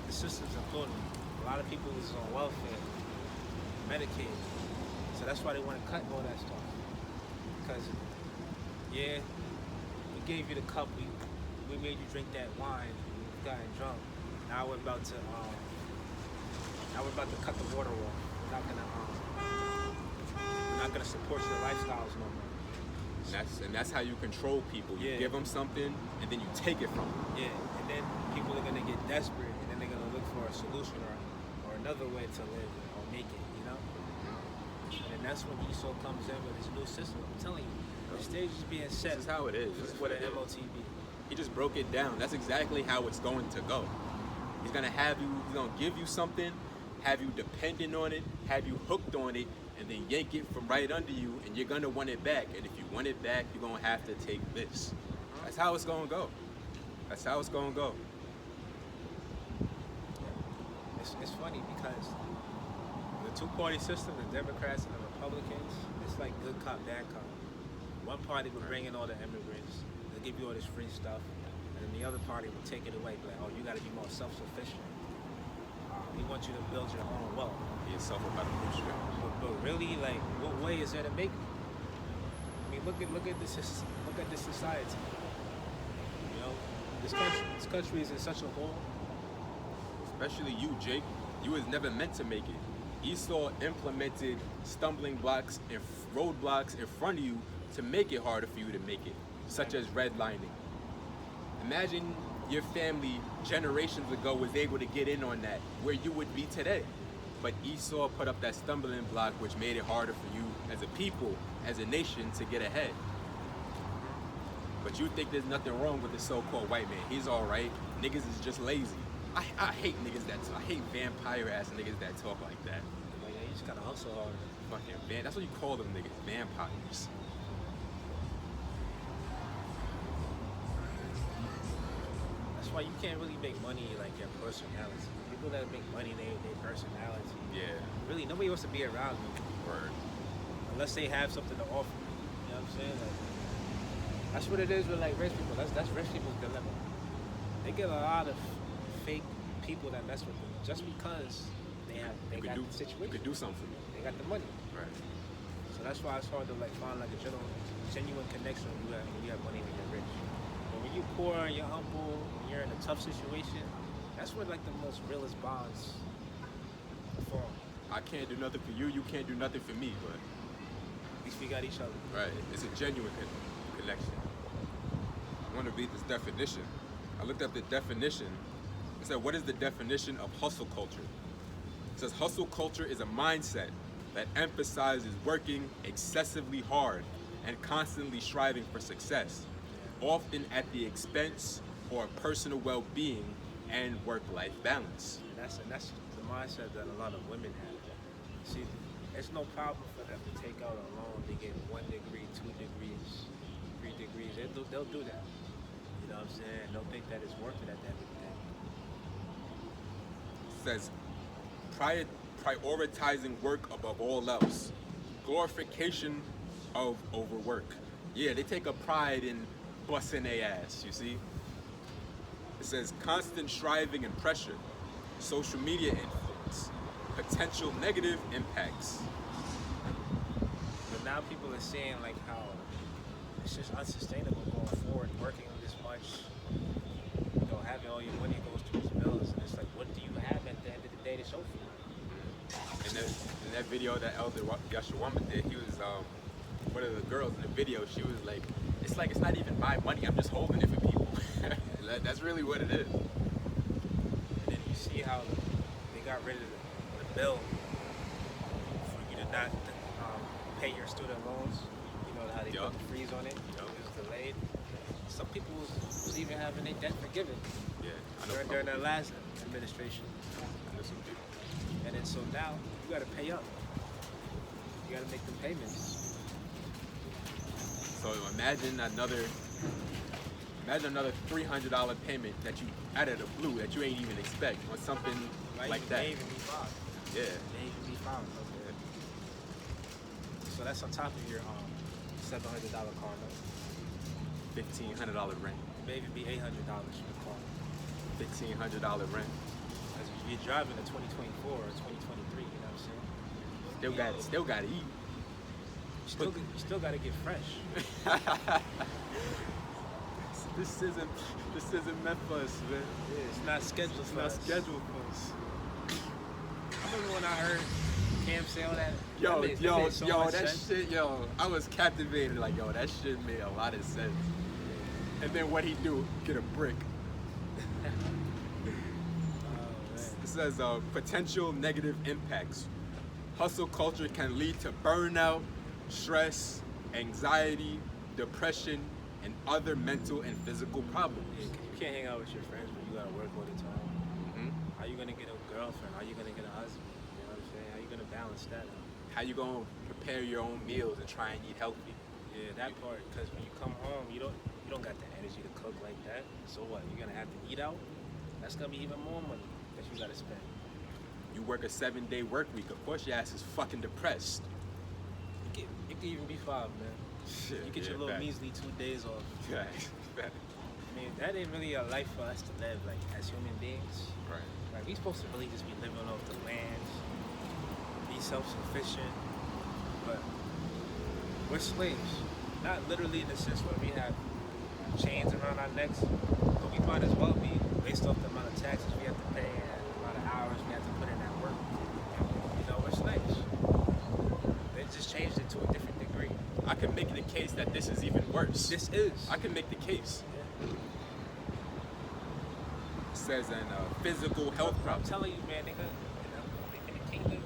the system's important. A lot of people is on welfare, Medicaid. So that's why they want to cut all that stuff. Because yeah, we gave you the cup, we made you drink that wine, you've gotten drunk. Now we're about to cut the water off. We're not gonna support your lifestyles no more. That's how you control people. You give them something, and then you take it from them. Yeah, and then people are gonna get desperate, and then they're gonna look for a solution or another way to live or make it. You know. And that's when Esau comes in with his new system. I'm telling you, the stage is being set. This is how it is. This is what an MOTB. He just broke it down. That's exactly how it's going to go. He's gonna give you something, have you dependent on it, have you hooked on it, and then yank it from right under you, and you're gonna want it back. And if you want it back, you're gonna have to take this. That's how it's gonna go. That's how it's gonna go. It's funny because the two-party system, the Democrats and the Republicans, it's like good cop, bad cop. One party will bring in all the immigrants, they'll give you all this free stuff, and then the other party will take it away, be like, oh, you gotta be more self-sufficient. We want you to build your own wealth. Be yourself about a bootstrap. But really, like, what way is there to make it? I mean, look at this society. You know, this country is in such a hole. Especially you, Jake. You was never meant to make it. Esau implemented stumbling blocks and roadblocks in front of you to make it harder for you to make it, such as redlining. Imagine your family generations ago was able to get in on that, where you would be today. But Esau put up that stumbling block, which made it harder for you as a people, as a nation, to get ahead. But you think there's nothing wrong with the so-called white man. He's all right. Niggas is just lazy. I hate niggas I hate vampire ass niggas that talk like that. Like, yeah, you just gotta hustle harder. Fucking that's what you call them niggas, vampires. That's why you can't really make money like your personality. People that make money, they personality. Yeah. Really, nobody wants to be around you. Word. Unless they have something to offer. You know what I'm saying? Like, that's what it is with like rich people. That's rich people's dilemma. They get a lot of fake people that mess with them just because they got the situation. You could do something for me. They got the money. Right. So that's why it's hard to like find like a genuine connection when you have money and you're rich. But when you're poor and you're humble, when you're in a tough situation, that's where like the most realest bonds form. I can't do nothing for you, you can't do nothing for me, but At least we got each other. right, it's a genuine connection. I want to read this definition. I looked up the definition. It said, what is the definition of hustle culture? It says, hustle culture is a mindset that emphasizes working excessively hard and constantly striving for success, often at the expense or personal well-being and work-life balance. And that's the mindset that a lot of women have. See, it's no problem for them to take out a loan to get 1 degree, 2 degrees, 3 degrees. They'll do that. You know what I'm saying? They'll think that it's worth it at the end of the day. It says, prioritizing work above all else. Glorification of overwork. Yeah, they take a pride in busting their ass, you see? It says constant striving and pressure, social media influence, potential negative impacts. But now people are saying like how it's just unsustainable going forward, working this much, you know, having all your money goes towards bills, and it's like, what do you have at the end of the day to show for it? In that video that Elder Yashawama did, he was one of the girls in the video. She was like, it's not even my money. I'm just holding it for people. That's really what it is. And then you see how they got rid of the bill for you to not pay your student loans. You know how they put the freeze on it. It was delayed. Some people was even having their debt forgiven. Yeah, during that last administration. I know some people. And then so now you got to pay up. You got to make the payments. So imagine another $300 payment that you out of the blue that you ain't even expect on something like that. They even be filed. Yeah. They even be filed. Okay. So that's on top of your $700 car note. $1,500 rent. Maybe be $800 for the car. $1,500 rent. As you're driving a 2024 or 2023, you know what I'm saying? Still got to eat. You still got to get fresh. This isn't meant for us, man. Yeah, it's not scheduled for us. Scheduled for us. I remember when I heard Cam say all that. Yo, That shit, I was captivated. Like, yo, that shit made a lot of sense. And then what he do? Get a brick. It says potential negative impacts. Hustle culture can lead to burnout, stress, anxiety, depression, and other mental and physical problems. Yeah, 'cause you can't hang out with your friends when you gotta work all the time. Mm-hmm. How you gonna get a girlfriend? How you gonna get a husband? You know what I'm saying? How you gonna balance that out? How you gonna prepare your own meals and try and eat healthy? Yeah, that part. Because when you come home, you don't got the energy to cook like that. So what? You're gonna have to eat out. That's gonna be even more money that you gotta spend. You work a 7-day work week. Of course, your ass is fucking depressed. It could even be 5, man. Shit, You get your little measly 2 days off. Yeah, I mean, that ain't really a life for us to live, like, as human beings. right. Like, we supposed to really just be living off the land, be self-sufficient, but we're slaves. Not literally in the sense where we have chains around our necks, but we might as well be based off the amount of taxes we have to pay and the amount of hours we have to put in that work. You know, we're slaves. They just changed it to a different degree. I can make the case that this is even worse. This is. I can make the case. Yeah. It says in physical health I'm problems. telling you, man, nigga, in the kingdom,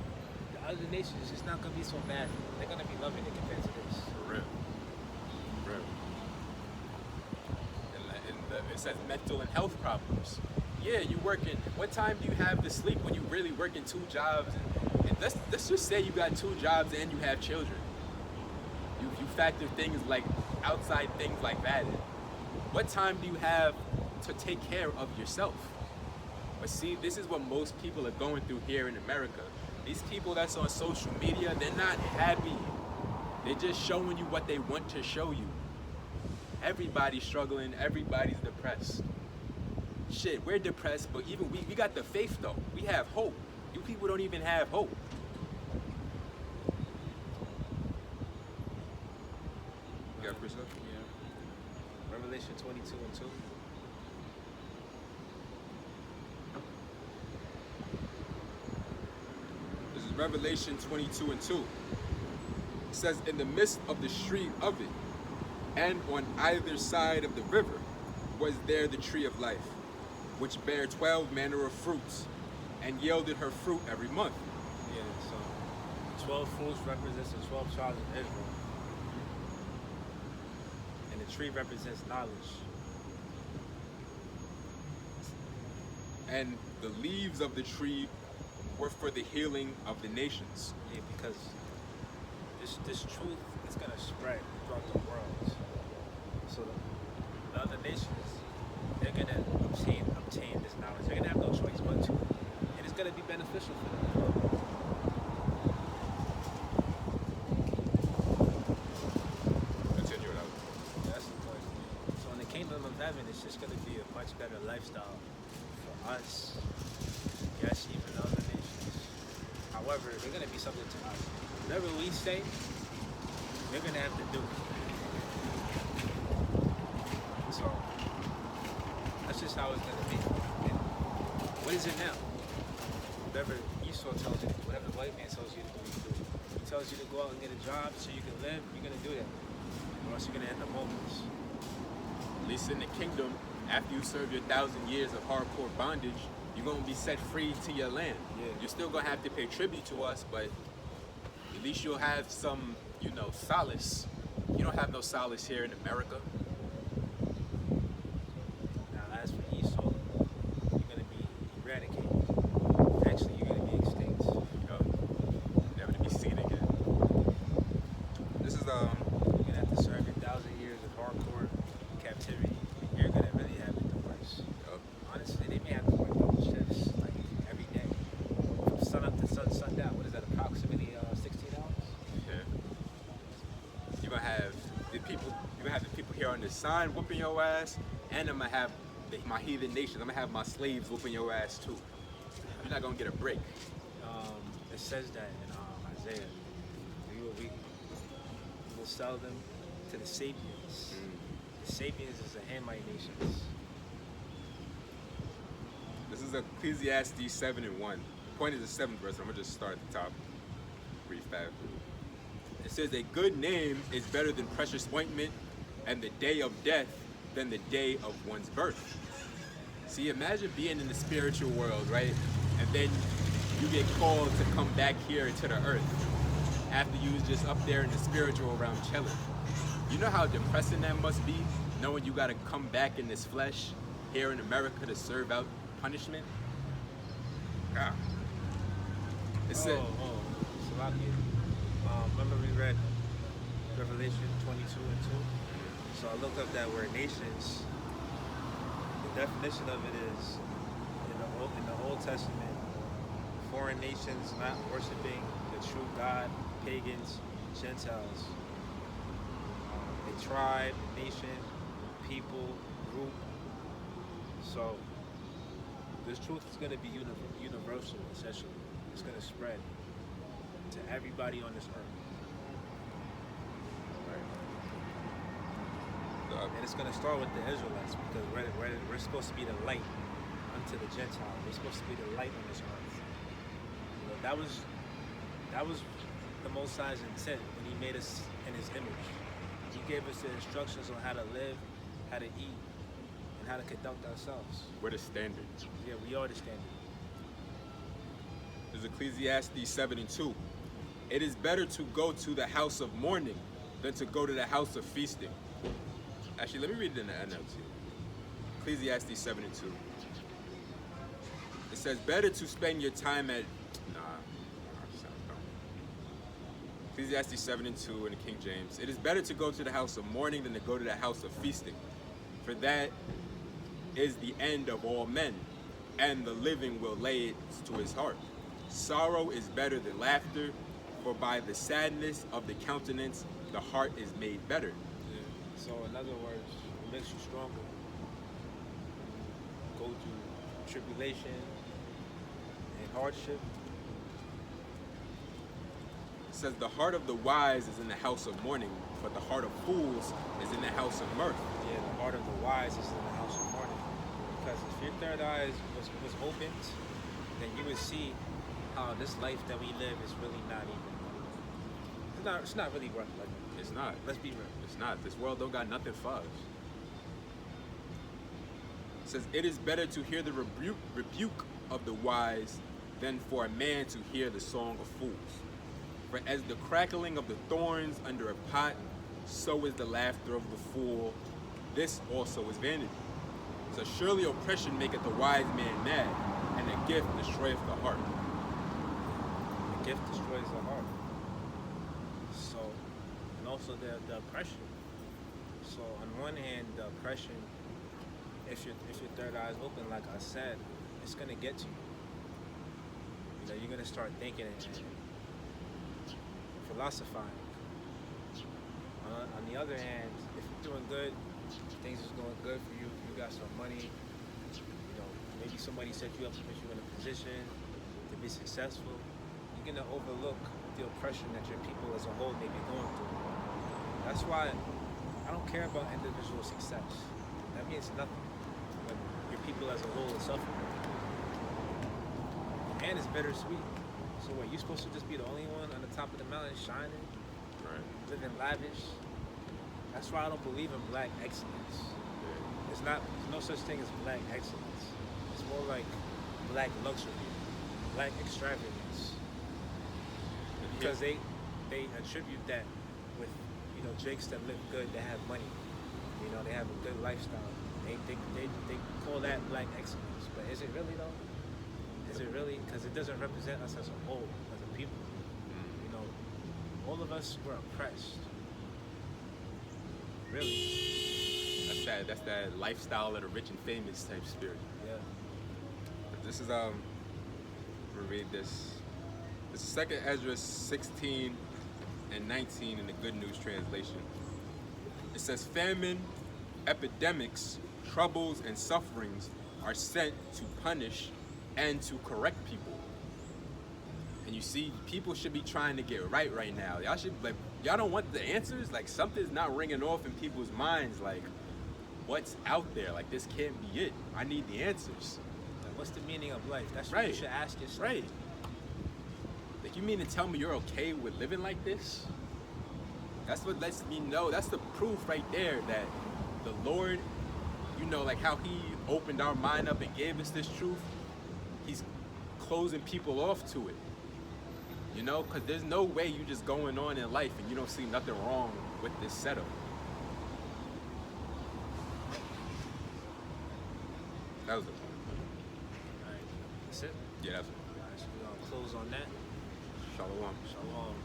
the other nations, it's not gonna be so bad. They're gonna be loving it compared to this. For real. For real. It says mental and health problems. Yeah, you working. What time do you have to sleep when you really working 2 jobs? And let's just say you got 2 jobs and you have children. You factor things like outside things like that in. What time do you have to take care of yourself? But see, this is what most people are going through here in America. These people that's on social media, they're not happy. They're just showing you what they want to show you. Everybody's struggling, everybody's depressed. Shit, we're depressed, but even we got the faith though. We have hope. You people don't even have hope. You got yourself? Yeah. Revelation 22:2. This is Revelation 22 and 2. It says, in the midst of the street of it, and on either side of the river, was there the tree of life, which bare 12 manner of fruits, and yielded her fruit every month. Yeah, so 12 fruits represents the 12 tribes of Israel. And the tree represents knowledge. And the leaves of the tree were for the healing of the nations. Yeah, because this truth is going to spread throughout the world. So the other nations, they're going to obtain this knowledge. They're going to have no choice but to. And it's going to be beneficial for them. Continue it out. That's the point. So in the kingdom of heaven, it's just going to be a much better lifestyle for us. Yes, even other nations. However, they're going to be subject to us. Whatever we say, they're going to have to do it. So that's just how it's going to be. And what is it now? Whatever Esau tells you to do, whatever the white man tells you to do, you do. He tells you to go out and get a job so you can live, you're going to do that. Or else you're going to end up homeless. At least in the kingdom, after you serve your 1,000 years of hardcore bondage, you're going to be set free to your land. Yeah. You're still going to have to pay tribute to us, but at least you'll have some, solace. You don't have no solace here in America. Now, as for Esau, you're going to be eradicated. Actually, you're going to be extinct. Never to be seen again. This is You're going to have to serve your 1,000 years of hardcore captivity. And you're going to really have it the worst. Honestly, they may have to work double shifts like every day, from sun up to sundown. What is that? Approximately 16 hours. Yeah. You're gonna have the people here on the sign whooping your ass, and I'm gonna have my heathen nations. I'm gonna have my slaves whooping your ass too. You're not gonna get a break. It says that in Isaiah. We will sell them to the Sabians. The Sabians is the Hamite nations. This is Ecclesiastes 7 and 1. The point is the 7th verse. I'm gonna just start at the top. Brief fab. It says, a good name is better than precious ointment, and the day of death than the day of one's birth. See, imagine being in the spiritual world, right? And then you get called to come back here to the earth after you was just up there in the spiritual realm chilling. You know how depressing that must be, knowing you gotta come back in this flesh here in America to serve out punishment? Ah. It said, Salakia. Remember we read Revelation 22 and 2? So I looked up that word nations. The definition of it is, in the Old Testament, foreign nations not worshiping the true God, pagans, Gentiles. A tribe, a nation, people, group. So this truth is going to be universal, essentially. It's going to spread to everybody on this earth. And it's going to start with the Israelites, because we're supposed to be the light unto the Gentiles. We're supposed to be the light on this earth. That was the Most High's intent when He made us in His image. He gave us the instructions on how to live, how to eat, and how to conduct ourselves. we're the standard. Yeah, we are the standard. There's Ecclesiastes 7 and 2. It is better to go to the house of mourning than to go to the house of feasting. Actually, let me read it in the NLT. Ecclesiastes 7 and 2. It says, better to spend your time at... Ecclesiastes 7 and 2 in the King James. It is better to go to the house of mourning than to go to the house of feasting. For that is the end of all men, and the living will lay it to his heart. Sorrow is better than laughter, for by the sadness of the countenance the heart is made better. Yeah. So in other words, it makes you stronger. Go through tribulation and hardship. It says the heart of the wise is in the house of mourning, but the heart of fools is in the house of mirth. Yeah, the heart of the wise is in the house of mourning. Because if your third eye was opened, then you would see how this life that we live is really not even. It's not really worth living. It's not. Let's be real. It's not. This world don't got nothing for us. It says, it is better to hear the rebuke of the wise than for a man to hear the song of fools. For as the crackling of the thorns under a pot, so is the laughter of the fool. This also is vanity. So surely oppression maketh the wise man mad, and a gift destroyeth the heart. The gift destroys the heart. So, and also the oppression. So on one hand, the oppression, if your third eye is open, like I said, it's gonna get to you. You know, you're gonna start thinking and philosophizing. On the other hand, if you're doing good, things is going good for you, you got some money, you know, maybe somebody set you up to put you in a position to be successful, you're gonna overlook the oppression that your people as a whole may be going through. That's why I don't care about individual success. That means nothing when your people as a whole is suffering. And it's bittersweet. So what, you supposed to just be the only one on the top of the mountain shining? Right. Living lavish? That's why I don't believe in black excellence. Yeah. There's no such thing as black excellence. It's more like black luxury, black extravagance. Because they attribute that with, you know, jakes that live good, that have money. You know, they have a good lifestyle. They call that black excellence. But is it really though? Is it really? Because it doesn't represent us as a whole, as a people. You know, all of us were oppressed. Really. That's that lifestyle of the rich and famous type spirit. Yeah. This is I'm gonna read this. This is 2nd Ezra 16 and 19 in the Good News translation. It says, famine, epidemics, troubles, and sufferings are sent to punish and to correct people. And you see, people should be trying to get right now. Y'all should, like, y'all don't want the answers? Like, something's not ringing off in people's minds. Like, what's out there? Like, this can't be it. I need the answers. Like, what's the meaning of life? That's what Right. you should ask yourself. Right. Like, you mean to tell me you're okay with living like this? That's what lets me know. That's the proof right there that the Lord, you know, like how he opened our mind up and gave us this truth, he's closing people off to it. You know, because there's no way you just going on in life and you don't see nothing wrong with this setup. That was it. All right. That's it? Yeah, that's it. All right, so we're going to close on that. Shalom. Shalom.